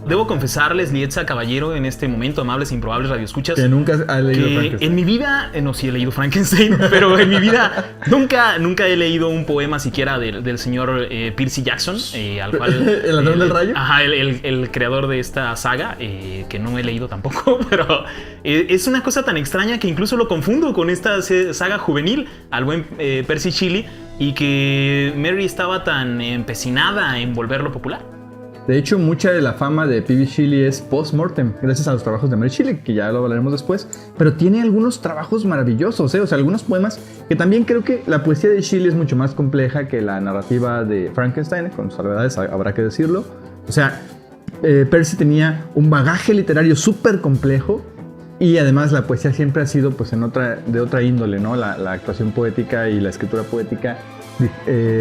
Debo confesarles, Lietza Caballero, en este momento, amables e improbables radioescuchas, que nunca ha leído Frankenstein. En mi vida, no, sí he leído Frankenstein, pero en mi vida nunca he leído un poema siquiera del señor Percy Jackson, al cual... ¿El ladrón del rayo? Ajá, el creador de esta saga, que no he leído tampoco, pero es una cosa tan extraña que incluso lo confundo con esta saga juvenil, al buen Percy Shelley, y que Mary estaba tan empecinada en volverlo popular. De hecho, mucha de la fama de P.B. Shelley es post-mortem, gracias a los trabajos de Mary Shelley, que ya lo hablaremos después. Pero tiene algunos trabajos maravillosos, o sea, algunos poemas que también creo que la poesía de Shelley es mucho más compleja que la narrativa de Frankenstein, con salvedades, habrá que decirlo. O sea, Percy tenía un bagaje literario súper complejo y además la poesía siempre ha sido pues, de otra índole, ¿no? La actuación poética y la escritura poética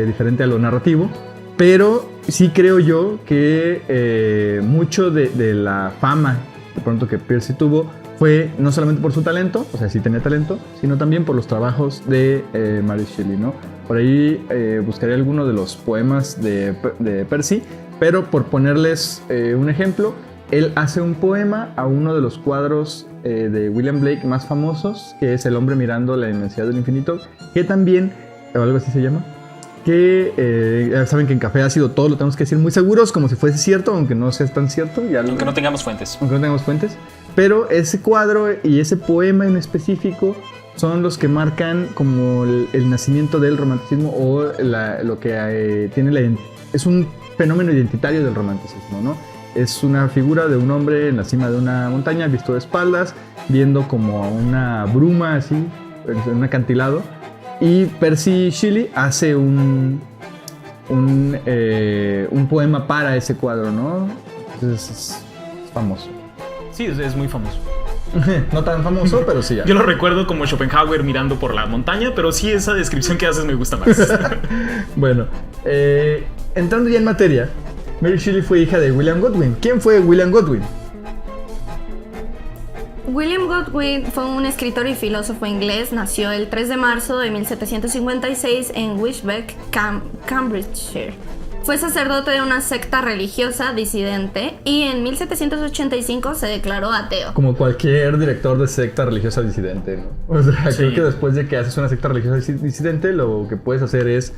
diferente a lo narrativo. Pero sí creo yo que mucho de la fama de pronto que Percy tuvo fue no solamente por su talento, o sea, sí tenía talento, sino también por los trabajos de Mary Shelley, ¿no? Por ahí buscaré alguno de los poemas de Percy, pero por ponerles un ejemplo, él hace un poema a uno de los cuadros de William Blake más famosos, que es El hombre mirando la inmensidad del infinito, que también, o algo así se llama, que saben que en Café Ácido todo lo tenemos que decir muy seguros, como si fuese cierto, aunque no sea tan cierto. Aunque no tengamos fuentes. Pero ese cuadro y ese poema en específico son los que marcan como el nacimiento del romanticismo o lo que tiene es un fenómeno identitario del romanticismo, ¿no? Es una figura de un hombre en la cima de una montaña, visto de espaldas, viendo como una bruma así, en un acantilado. Y Percy Shelley hace un poema para ese cuadro, ¿no? Entonces es famoso. Sí, es muy famoso. No tan famoso, pero sí. Yo lo recuerdo como Schopenhauer mirando por la montaña, pero sí, esa descripción que haces me gusta más. Bueno, entrando ya en materia, Mary Shelley fue hija de William Godwin. ¿Quién fue William Godwin? William Godwin fue un escritor y filósofo inglés. Nació el 3 de marzo de 1756 en Wisbeach, Cambridgeshire. Fue sacerdote de una secta religiosa disidente y en 1785 se declaró ateo. Como cualquier director de secta religiosa disidente, ¿no? O sea, sí. Creo que después de que haces una secta religiosa disidente, lo que puedes hacer es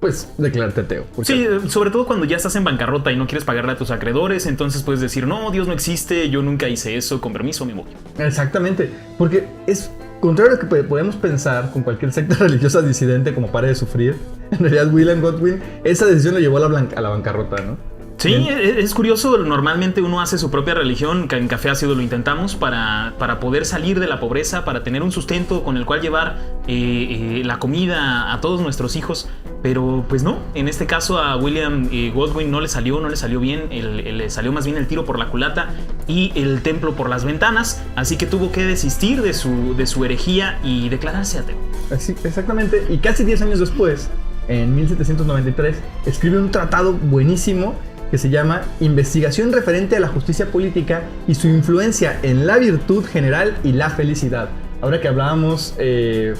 pues declararte ateo. Sí, sobre todo cuando ya estás en bancarrota y no quieres pagarle a tus acreedores, entonces puedes decir, no, Dios no existe, yo nunca hice eso, con permiso me voy. Exactamente, porque es contrario a lo que podemos pensar con cualquier secta religiosa disidente como Pare de Sufrir. En realidad William Godwin, esa decisión lo llevó a la bancarrota, ¿no? Sí, es curioso, normalmente uno hace su propia religión, en Café Ácido lo intentamos para poder salir de la pobreza, para tener un sustento con el cual llevar la comida a todos nuestros hijos, pero pues no, en este caso a William Godwin no le salió bien, le salió más bien el tiro por la culata y el templo por las ventanas, así que tuvo que desistir de su herejía y declararse ateo. Así, exactamente, y casi 10 años después, en 1793, escribe un tratado buenísimo que se llama Investigación referente a la justicia política y su influencia en la virtud general y la felicidad. Ahora que hablábamos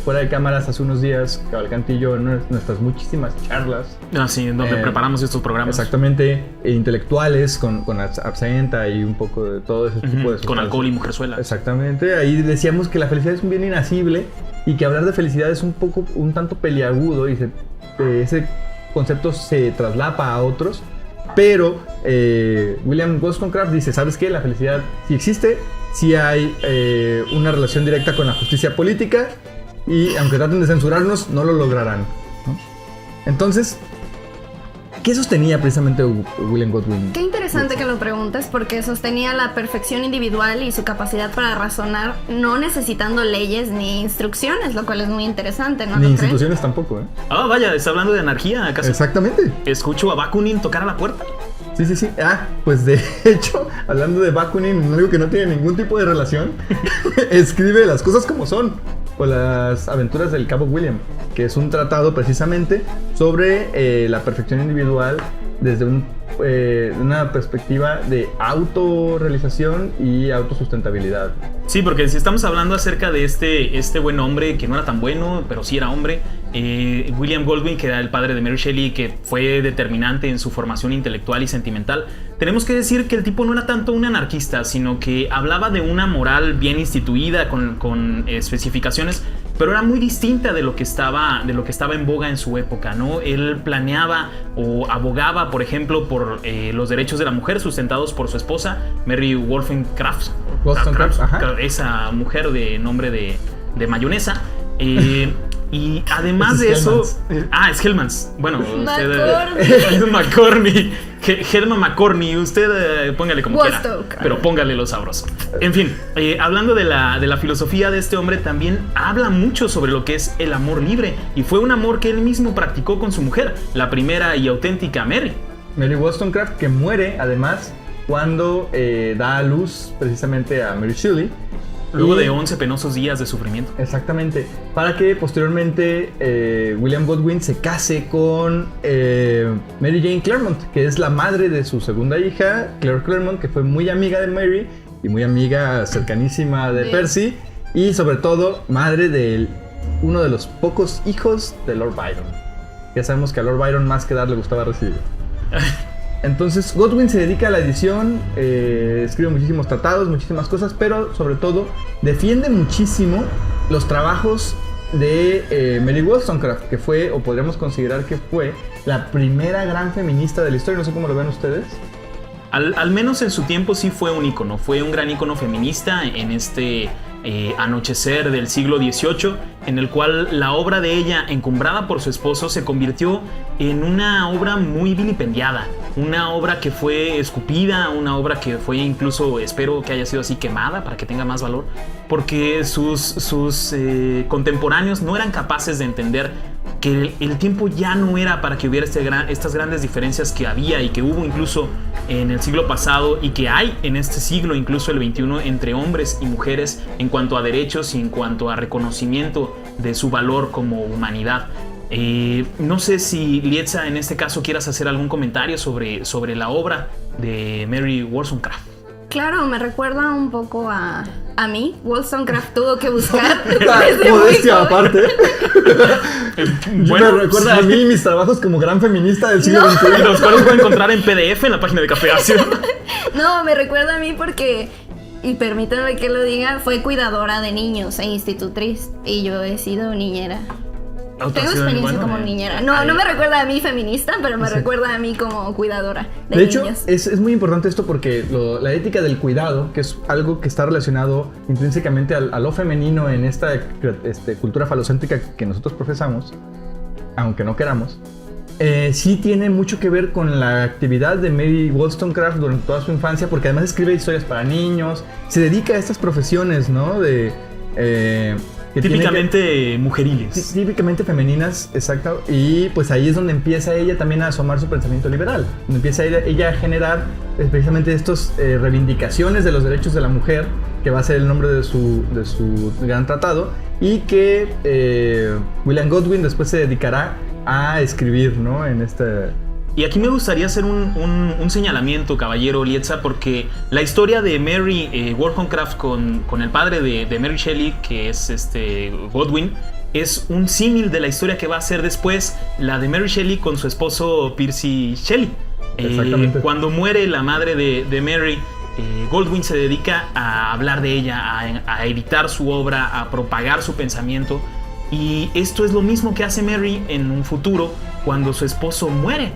fuera de cámaras hace unos días, Cavalcanti y yo, en nuestras muchísimas charlas. Sí, donde preparamos estos programas. Exactamente, intelectuales, con absenta y un poco de todo ese tipo de sustancias. Con alcohol y mujerzuela. Exactamente, ahí decíamos que la felicidad es un bien inacible y que hablar de felicidad es un tanto peliagudo y ese concepto se traslapa a otros. Pero William Wollstonecraft dice, ¿sabes qué? La felicidad sí existe, sí hay una relación directa con la justicia política y aunque traten de censurarnos, no lo lograrán, ¿no? Entonces, ¿qué sostenía precisamente William Godwin? Qué interesante que lo preguntes, porque sostenía la perfección individual y su capacidad para razonar, no necesitando leyes ni instrucciones, lo cual es muy interesante, ¿no? Ni instituciones tampoco, ¿eh? Ah, vaya, ¿está hablando de anarquía acaso? Exactamente. ¿Escucho a Bakunin tocar a la puerta? Sí. Pues de hecho, hablando de Bakunin, algo que no tiene ningún tipo de relación, escribe Las cosas como son, o Las aventuras del Cabo William, que es un tratado precisamente sobre la perfección individual desde una perspectiva de autorrealización y autosustentabilidad. Sí, porque si estamos hablando acerca de este buen hombre que no era tan bueno, pero sí era hombre, William Goldwyn, que era el padre de Mary Shelley, que fue determinante en su formación intelectual y sentimental, tenemos que decir que el tipo no era tanto un anarquista, sino que hablaba de una moral bien instituida con especificaciones, pero era muy distinta de lo que estaba en boga en su época, ¿no? Él planeaba o abogaba, por ejemplo, por los derechos de la mujer sustentados por su esposa, Mary Wollstonecraft, esa mujer de nombre de mayonesa. Y además de eso... es Hellmans. Bueno, usted... McCorney. Herman McCorney. Usted póngale como quiera. Pero póngale lo sabroso. En fin, hablando de la filosofía de este hombre, también habla mucho sobre lo que es el amor libre. Y fue un amor que él mismo practicó con su mujer, la primera y auténtica Mary Wollstonecraft, que muere además cuando da a luz precisamente a Mary Shelley. Luego de 11 penosos días de sufrimiento. Exactamente. Para que posteriormente William Godwin se case con Mary Jane Claremont, que es la madre de su segunda hija, Claire Claremont, que fue muy amiga de Mary y muy amiga cercanísima de Percy. Y sobre todo, madre de uno de los pocos hijos de Lord Byron. Ya sabemos que a Lord Byron más que dar le gustaba recibir. Entonces Godwin se dedica a la edición, escribe muchísimos tratados, muchísimas cosas, pero sobre todo defiende muchísimo los trabajos de Mary Wollstonecraft, que fue, o podríamos considerar que fue, la primera gran feminista de la historia. No sé cómo lo ven ustedes. Al menos en su tiempo sí fue un ícono, fue un gran ícono feminista en este anochecer del siglo XVIII, en el cual la obra de ella, encumbrada por su esposo, se convirtió en una obra muy vilipendiada, una obra que fue escupida, una obra que fue incluso, espero que haya sido así, quemada para que tenga más valor, porque sus contemporáneos no eran capaces de entender que el tiempo ya no era para que hubiera estas grandes diferencias que había y que hubo incluso en el siglo pasado y que hay en este siglo, incluso el XXI, entre hombres y mujeres en cuanto a derechos y en cuanto a reconocimiento de su valor como humanidad. No sé si Lietza en este caso quieras hacer algún comentario sobre la obra de Mary Wollstonecraft. Claro, me recuerda un poco a mí. Wollstonecraft tuvo que buscar. Modestia aparte. Bueno, me recuerda a mí mis trabajos como gran feminista del siglo XXI. Los cuales pueden encontrar en PDF en la página de Café Ácido. No, me recuerda a mí porque, y permítanme que lo diga, fue cuidadora de niños e institutriz. Y yo he sido niñera. Tengo experiencia como niñera. No me recuerda a mí feminista, pero me recuerda a mí como cuidadora de niños. De hecho, es muy importante esto porque la ética del cuidado, que es algo que está relacionado intrínsecamente a lo femenino en esta cultura falocéntrica que nosotros profesamos, aunque no queramos, sí tiene mucho que ver con la actividad de Mary Wollstonecraft durante toda su infancia, porque además escribe historias para niños, se dedica a estas profesiones, ¿no? Típicamente mujeriles. Típicamente femeninas, exacto. Y pues ahí es donde empieza ella también a asomar su pensamiento liberal. Donde empieza ella a generar precisamente estas reivindicaciones de los derechos de la mujer, que va a ser el nombre de su gran tratado. Y que William Godwin después se dedicará a escribir, ¿no? En este... Y aquí me gustaría hacer un señalamiento, caballero Lietza, porque la historia de Mary Wollstonecraft con el padre de Mary Shelley, que es Godwin, es un símil de la historia que va a ser después la de Mary Shelley con su esposo Percy Shelley. Exactamente. Cuando muere la madre de Mary, Godwin se dedica a hablar de ella, a editar su obra, a propagar su pensamiento. Y esto es lo mismo que hace Mary en un futuro cuando su esposo muere.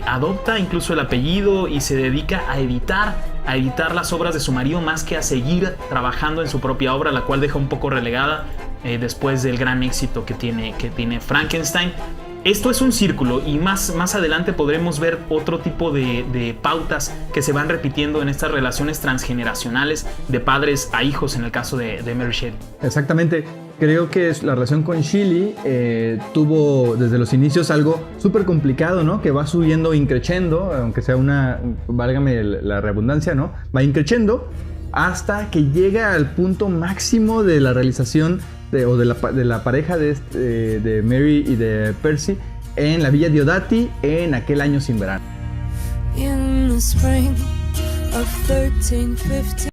Adopta incluso el apellido y se dedica a editar las obras de su marido más que a seguir trabajando en su propia obra, la cual deja un poco relegada después del gran éxito que tiene Frankenstein. Esto es un círculo y más adelante podremos ver otro tipo de pautas que se van repitiendo en estas relaciones transgeneracionales de padres a hijos en el caso de Mary Shelley. Exactamente. Creo que la relación con Shelley tuvo desde los inicios algo súper complicado, ¿no? Que va subiendo increciendo, aunque sea válgame la redundancia, ¿no? Va increciendo hasta que llega al punto máximo de la realización de la pareja de Mary y de Percy en la Villa Diodati en aquel año sin verano. spring of 1315.